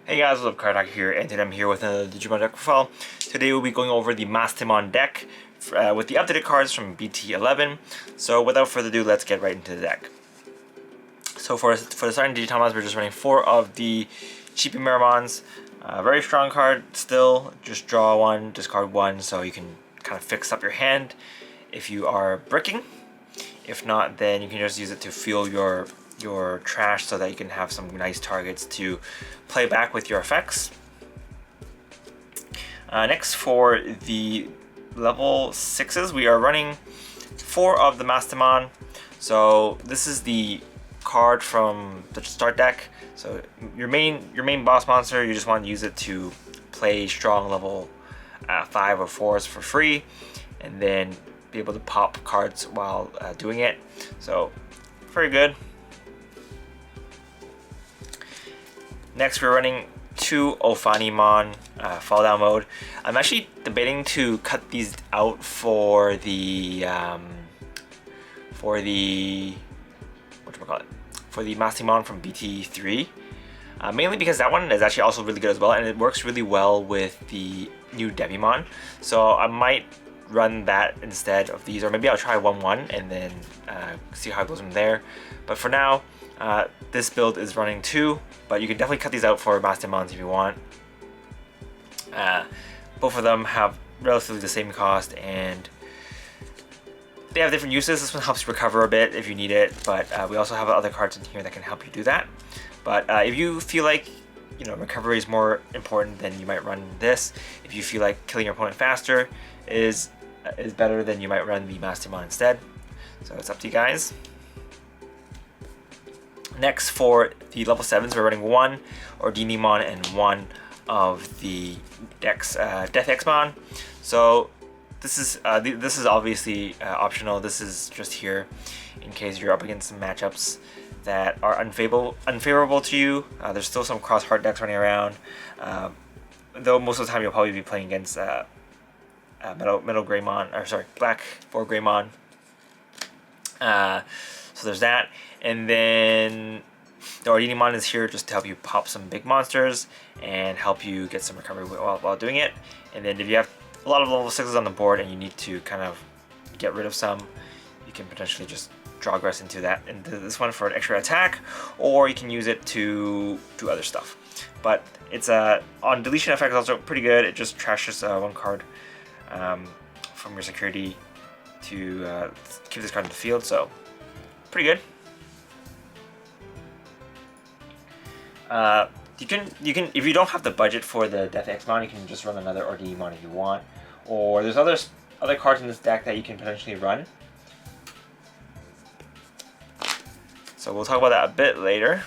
Hey guys, what's up, Kardak here, and today I'm here with another Digimon deck profile. Today we'll be going over the Mastemon deck with the updated cards from BT-11. So without further ado, let's get right into the deck. So for the starting Digitamons, we're just running 4 of the Cheapy Miramons. Very strong card still, just draw 1, discard 1, so you can kind of fix up your hand if you are bricking. If not, then you can just use it to fuel your trash so that you can have some nice targets to play back with your effects. Next, for the level 6s, we are running 4 of the Mastemon. So this is the card from the start deck. So your main boss monster, you just want to use it to play strong level 5 or 4s for free, and then be able to pop cards while doing it. So very good. Next, we're running 2 Ophanimon fall down mode. I'm actually debating to cut these out for the Mastemon from BT3, mainly because that one is actually also really good as well, and it works really well with the new Digimon. So I might run that instead of these, or maybe I'll try 1-1 and then see how it goes from there. But for now, this build is running 2, but you can definitely cut these out for Mastemons if you want. Both of them have relatively the same cost, and they have different uses. This one helps you recover a bit if you need it, but we also have other cards in here that can help you do that. But if you feel like recovery is more important, then you might run this. If you feel like killing your opponent faster is better, then you might run the Mastemon instead. So it's up to you guys. Next, for the level 7s, we're running 1 Digimon and 1 of the Death Xmon. So this is obviously optional. This is just here in case you're up against some matchups that are unfavorable to you. There's still some cross heart decks running around, though most of the time you'll probably be playing against Metal Greymon, or sorry, Black 4 Greymon. So there's that, and then the Digimon is here just to help you pop some big monsters and help you get some recovery while doing it. And then if you have a lot of level 6s on the board and you need to kind of get rid of some, you can potentially just draw aggress into this one for an extra attack, or you can use it to do other stuff. But it's on deletion effect, also pretty good. It just trashes 1 card from your security to keep this card in the field, so pretty good. You can if you don't have the budget for the Death Xmon, you can just run another Digimon if you want, or there's other cards in this deck that you can potentially run. So we'll talk about that a bit later.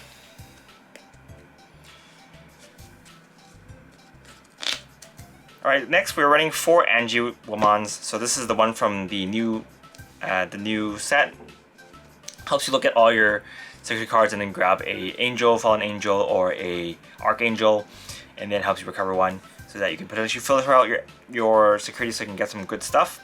Alright, next we're running 4 Digimons. So this is the one from the new set. Helps you look at all your security cards and then grab a Angel, Fallen Angel, or a Archangel, and then helps you recover 1, so that you can potentially filter out your security so you can get some good stuff.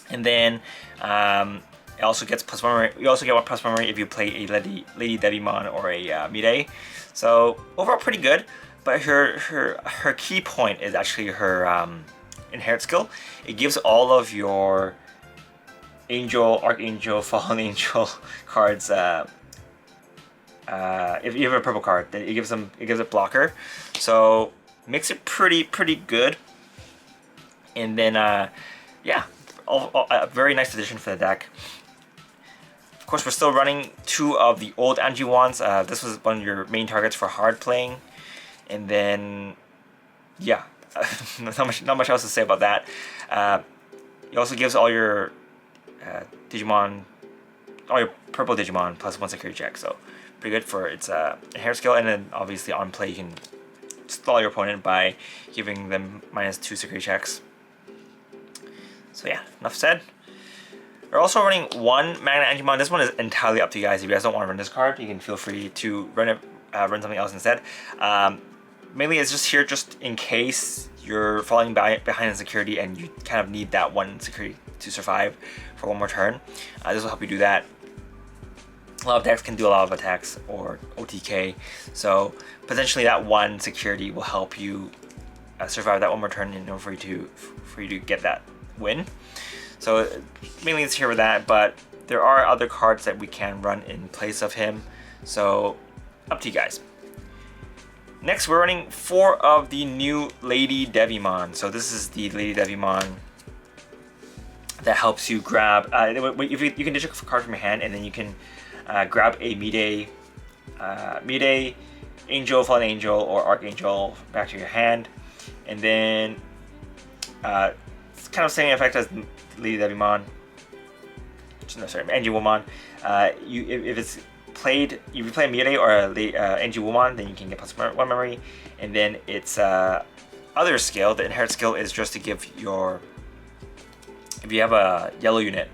And then it also gets +1. You also get +1 if you play a Lady Digimon or a Mirei. So overall pretty good. But her key point is actually her inherit skill. It gives all of your Angel, Archangel, Fallen Angel cards. If you have a purple card, it gives it blocker. So makes it pretty good. And then yeah, a very nice addition for the deck. Of course, we're still running 2 of the old Digimons. This was one of your main targets for hard playing. And then, yeah, not much else to say about that. It also gives all your Digimon, all your purple Digimon +1 security check. So pretty good for its inherit skill. And then obviously on play you can stall your opponent by giving them -2 security checks. So yeah, enough said. We're also running 1 Magna Digimon. This one is entirely up to you guys. If you guys don't want to run this card, you can feel free to run something else instead. Mainly it's just here just in case you're falling behind in security and you kind of need that 1 security to survive for 1 more turn. This will help you do that. A lot of decks can do a lot of attacks or OTK, so potentially that one security will help you survive that one more turn in order for you to get that win. So mainly it's here with that, but there are other cards that we can run in place of him. So up to you guys. Next, we're running 4 of the new Lady Digimon. So this is the Lady Digimon that helps you grab. You can ditch a card from your hand, and then you can grab a Mide, Angel, Fallen Angel, or Archangel back to your hand, and then it's kind of same effect as Lady Digimon. No, sorry, Angewomon. If it's played, if you play a Mide or a Angewomon, then you can get +1 memory, and then its other skill, the inherit skill, is just to give your. If you have a yellow unit,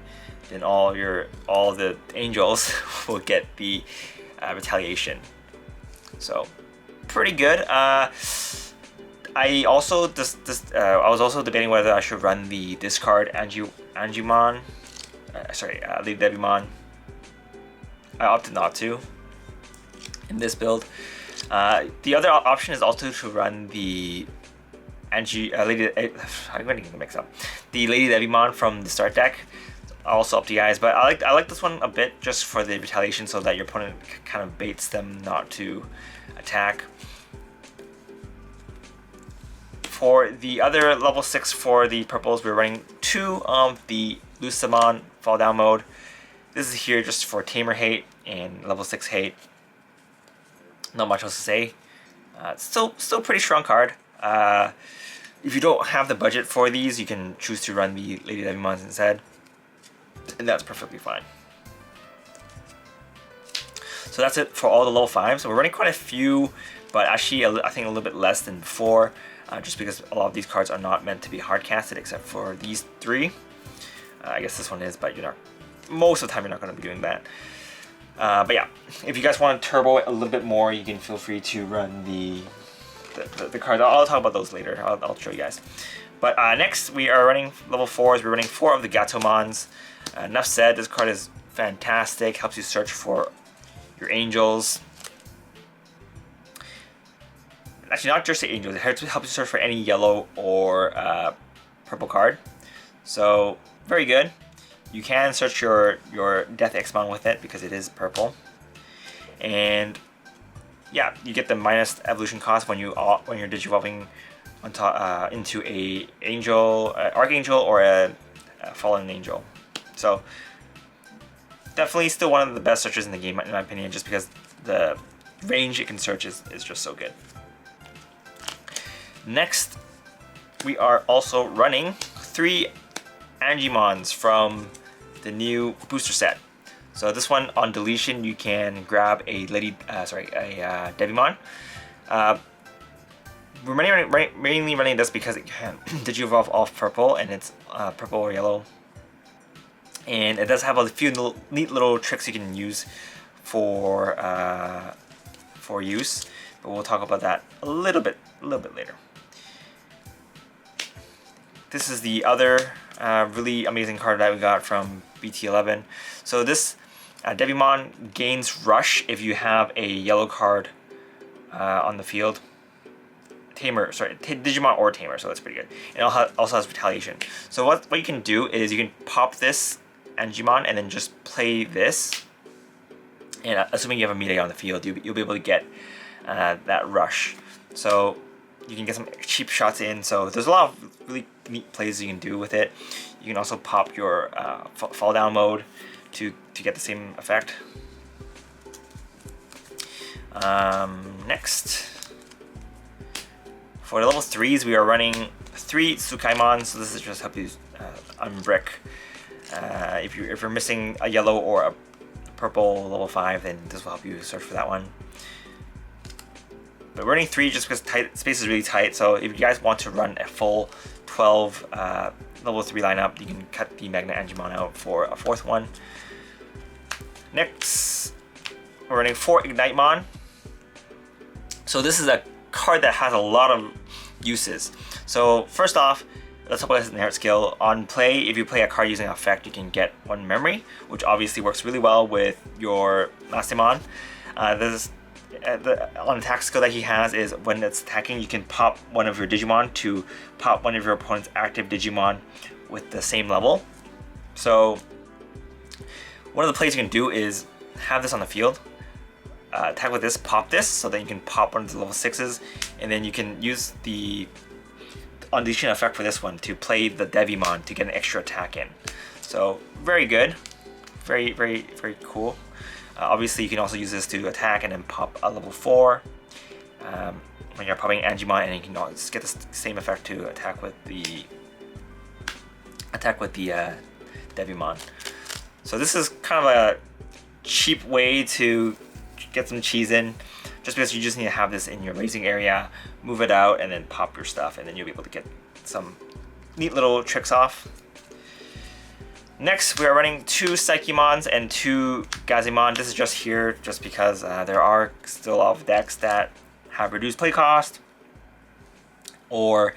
then all the angels will get the retaliation. So pretty good. I was also debating whether I should run the discard Angewomon. Lady Digimon. I opted not to in this build. The other option is also to run the I'm going to mix up the Lady Digimon from the start deck. Also up to you guys, but I like this one a bit just for the retaliation, so that your opponent kind of baits them not to attack. For the other level 6 for the purples, we're running 2 of the Mastemon fall down mode. This is here just for Tamer hate and level 6 hate. Not much else to say. Still pretty strong card. If you don't have the budget for these, you can choose to run the Lady Digimons instead, and that's perfectly fine. So that's it for all the level 5s. So we're running quite a few, but actually I think a little bit less than before, just because a lot of these cards are not meant to be hard casted except for these 3. I guess this one is, but most of the time you're not going to be doing that. But yeah, if you guys want to turbo it a little bit more, you can feel free to run the cards. I'll talk about those later. I'll show you guys. But next we are running level 4s. We're running 4 of the Gatomons. Enough said, this card is fantastic. Helps you search for your angels. Actually, not just the angels. It helps you search for any yellow or purple card. So very good. You can search your Death Xmon with it because it is purple. And yeah, you get the minus evolution cost when you're digivolving on top into a angel, archangel, or a fallen angel. So definitely still one of the best searches in the game in my opinion, just because the range it can search is just so good. Next, we are also running 3 Angimons from the new booster set. So this one, on deletion, you can grab a Digimon. We're mainly running this because it can digivolve off purple, and it's purple or yellow. And it does have a few neat little tricks you can use for use, but we'll talk about that a little bit later. This is the other really amazing card that we got from BT-11. So this Digimon gains Rush if you have a yellow card on the field. Digimon or Tamer, so that's pretty good. And it also has Retaliation. So what you can do is you can pop this Digimon and then just play this. And assuming you have a Mide on the field, you'll be able to get that Rush. So you can get some cheap shots in. So there's a lot of really neat plays you can do with it. You can also pop your fall down mode to get the same effect. Next, for the level 3s, we are running 3 Tsukaimon. So this is just help you unbrick. If you're missing a yellow or a purple level 5, then this will help you search for that one. But we're running 3 just because space is really tight. So if you guys want to run a full 12 level 3 lineup, you can cut the Magna Angimon out for a 4th one. Next, we're running 4 Ignitemon. So this is a card that has a lot of uses. So first off, Let's hope it has inherent skill. On play, if you play a card using effect, you can get 1 memory, which obviously works really well with your Mastemon. On attack skill that he has is when it's attacking, you can pop one of your Digimon to pop one of your opponent's active Digimon with the same level. So one of the plays you can do is have this on the field, attack with this, pop this, so then you can pop one of the level 6s, and then you can use the unleashing effect for this one to play the Devimon to get an extra attack in. So very good, very cool. Obviously you can also use this to attack and then pop a level 4 when you're popping Angemon, and you can just get the same effect to attack with the Devimon. So this is kind of a cheap way to get some cheese in, just because you just need to have this in your raising area, move it out, and then pop your stuff, and then you'll be able to get some neat little tricks off. Next, we are running 2 Psychemons and 2 Gazimon. This is just here just because there are still a lot of decks that have reduced play cost or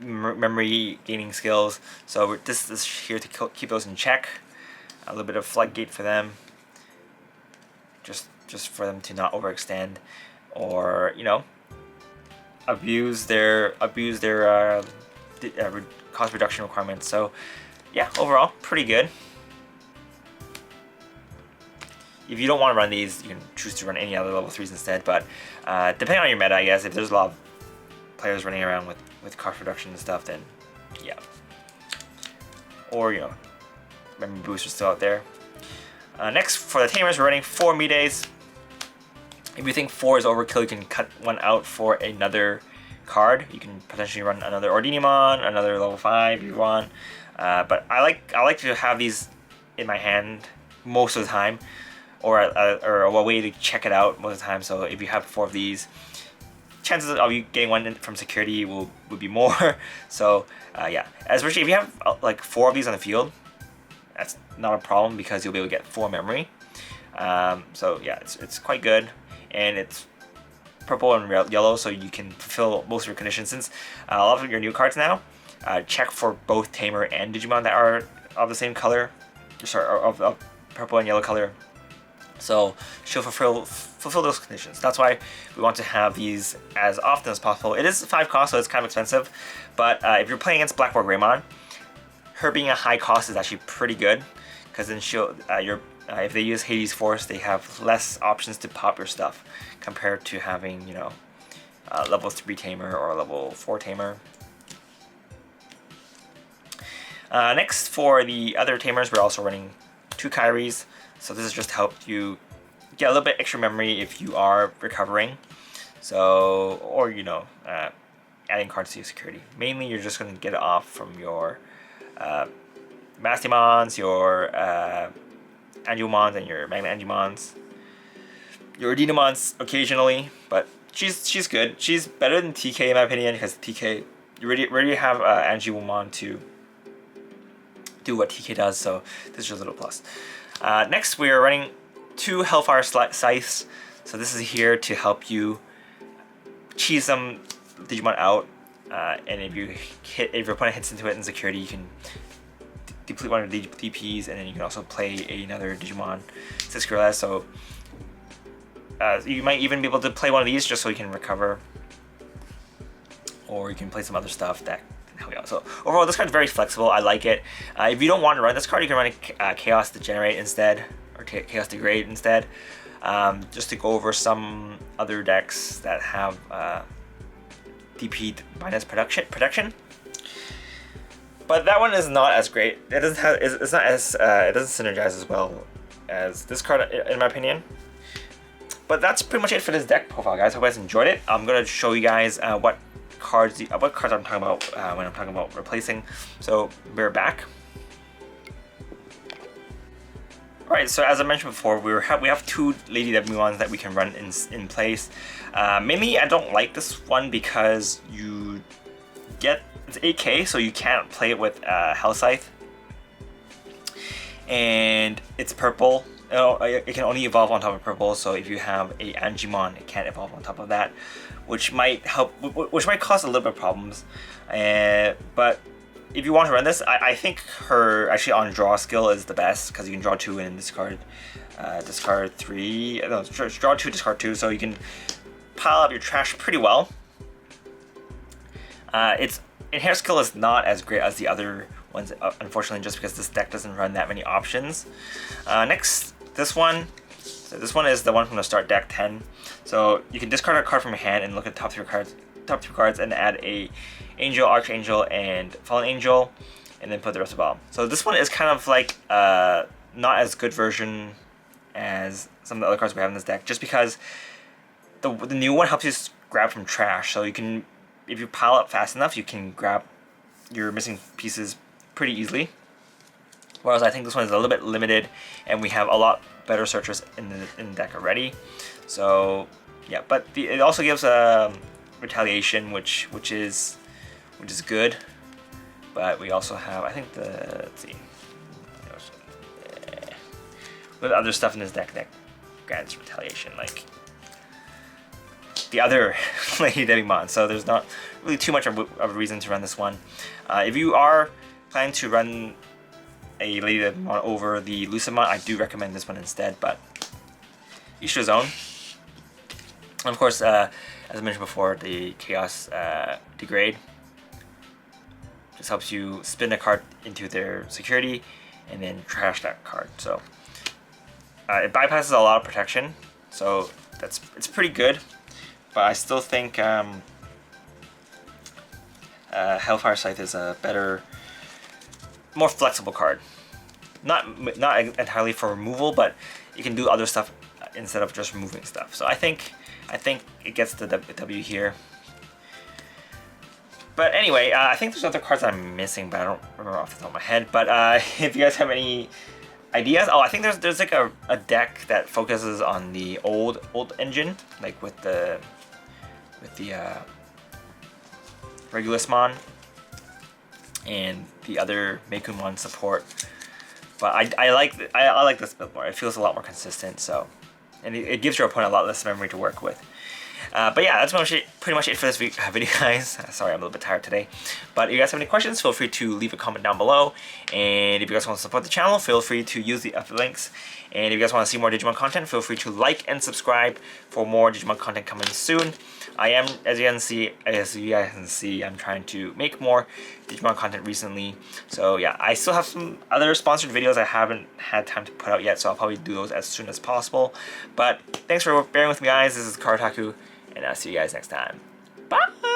memory gaining skills. So this is here to keep those in check. A little bit of floodgate for them, just for them to not overextend or, you know, abuse their cost reduction requirements. So yeah, overall pretty good. If you don't want to run these, you can choose to run any other level 3s instead, but depending on your meta, I guess, if there's a lot of players running around with cost reduction and stuff, then yeah. Or, you know, memory boosts are still out there. Next, for the Tamers, we're running 4 Mides. If you think 4 is overkill, you can cut one out for another card. You can potentially run another Ordinimon, another level 5 if you want. But I like to have these in my hand most of the time, or a way to check it out most of the time. So if you have 4 of these, chances of you getting one from security would be more. So yeah, especially if you have like 4 of these on the field, that's not a problem because you'll be able to get 4 memory. So yeah, it's quite good, and it's purple and yellow, so you can fulfill most of your conditions. Since a lot of your new cards now check for both Tamer and Digimon that are of the same color, sorry, of purple and yellow color. So she'll fulfill those conditions. That's why we want to have these as often as possible. It is 5 cost, so it's kind of expensive, but if you're playing against Black or Greymon, her being a high cost is actually pretty good, because then she'll if they use Hades Force, they have less options to pop your stuff compared to having, you know, level 3 Tamer or level 4 Tamer. Next, for the other Tamers, we're also running 2 Kairis. So this is just to help you get a little bit extra memory if you are recovering. So, or, you know, adding cards to your security. Mainly, you're just going to get it off from your Mastemons, your Angemons, and your Magna Angemons. Your Ordinimons occasionally, but she's good. She's better than TK in my opinion, because TK, you already have Angemon to do what TK does, so this is just a little plus. Next, we are running 2 Hellfire Scythes. So this is here to help you cheese some Digimon out, and if your opponent hits into it in security, you can deplete one of the DPs, and then you can also play another Digimon Siskurla. So you might even be able to play one of these just so you can recover, or you can play some other stuff that can help you out. So overall, this card's very flexible. I like it. If you don't want to run this card, you can run a Chaos Degenerate instead, or Chaos Degrade instead, just to go over some other decks that have DP minus protection. But that one is not as great. It doesn't have. It's not as. It doesn't synergize as well as this card, in my opinion. But that's pretty much it for this deck profile, guys. Hope you guys enjoyed it. I'm gonna show you guys what cards I'm talking about when I'm talking about replacing. So we're back. Alright, so as I mentioned before, we have 2 Lady Devimons that we can run in place. Mainly, I don't like this one because you get, it's 8k, so you can't play it with Hell Scythe. And it's purple, it can only evolve on top of purple. So if you have a Digimon, it can't evolve on top of that, which might which might cause a little bit of problems. But if you want to run this, I think her actually on draw skill is the best, because you can draw 2 and discard 3. No, draw 2, discard 2, so you can pile up your trash pretty well. Its inherent skill is not as great as the other ones, unfortunately, just because this deck doesn't run that many options. Next, this one. So this one is the one from the start deck 10. So you can discard a card from your hand and look at top 3 cards and add a Angel, Archangel, and Fallen Angel, and then put the rest of the bottom. So this one is kind of like not as good version as some of the other cards we have in this deck, just because the new one helps you grab from trash. So you can, if you pile up fast enough, you can grab your missing pieces pretty easily. Whereas I think this one is a little bit limited, and we have a lot better searchers in the deck already. So yeah, but it also gives retaliation, which is good. But we also have, I think let's see, with other stuff in this deck that grants retaliation, like the other Lady Digimon. So there's not really too much of a reason to run this one. If you are planning to run a Lady Digimon over the Lucemon, I do recommend this one instead, but each to his own. And of course, as I mentioned before, the Chaos Degrade just helps you spin a card into their security and then trash that card. So it bypasses a lot of protection, so it's pretty good. But I still think Hellfire Scythe is a better, more flexible card. Not entirely for removal, but you can do other stuff instead of just removing stuff. So I think it gets the W here. But anyway, I think there's other cards I'm missing, but I don't remember off the top of my head. But if you guys have any ideas, I think there's like a deck that focuses on the old engine, like with the Regulusmon and the other Meikunmon support. But I like this build more. It feels a lot more consistent. So, and it gives your opponent a lot less memory to work with. But yeah, that's pretty much it for this video, guys. Sorry, I'm a little bit tired today. But if you guys have any questions, feel free to leave a comment down below. And if you guys want to support the channel, feel free to use the affiliate links. And if you guys want to see more Digimon content, feel free to like and subscribe for more Digimon content coming soon. I am, as you guys can see, I'm trying to make more Digimon content recently. So yeah, I still have some other sponsored videos I haven't had time to put out yet, so I'll probably do those as soon as possible. But thanks for bearing with me, guys. This is Karataku, and I'll see you guys next time. Bye!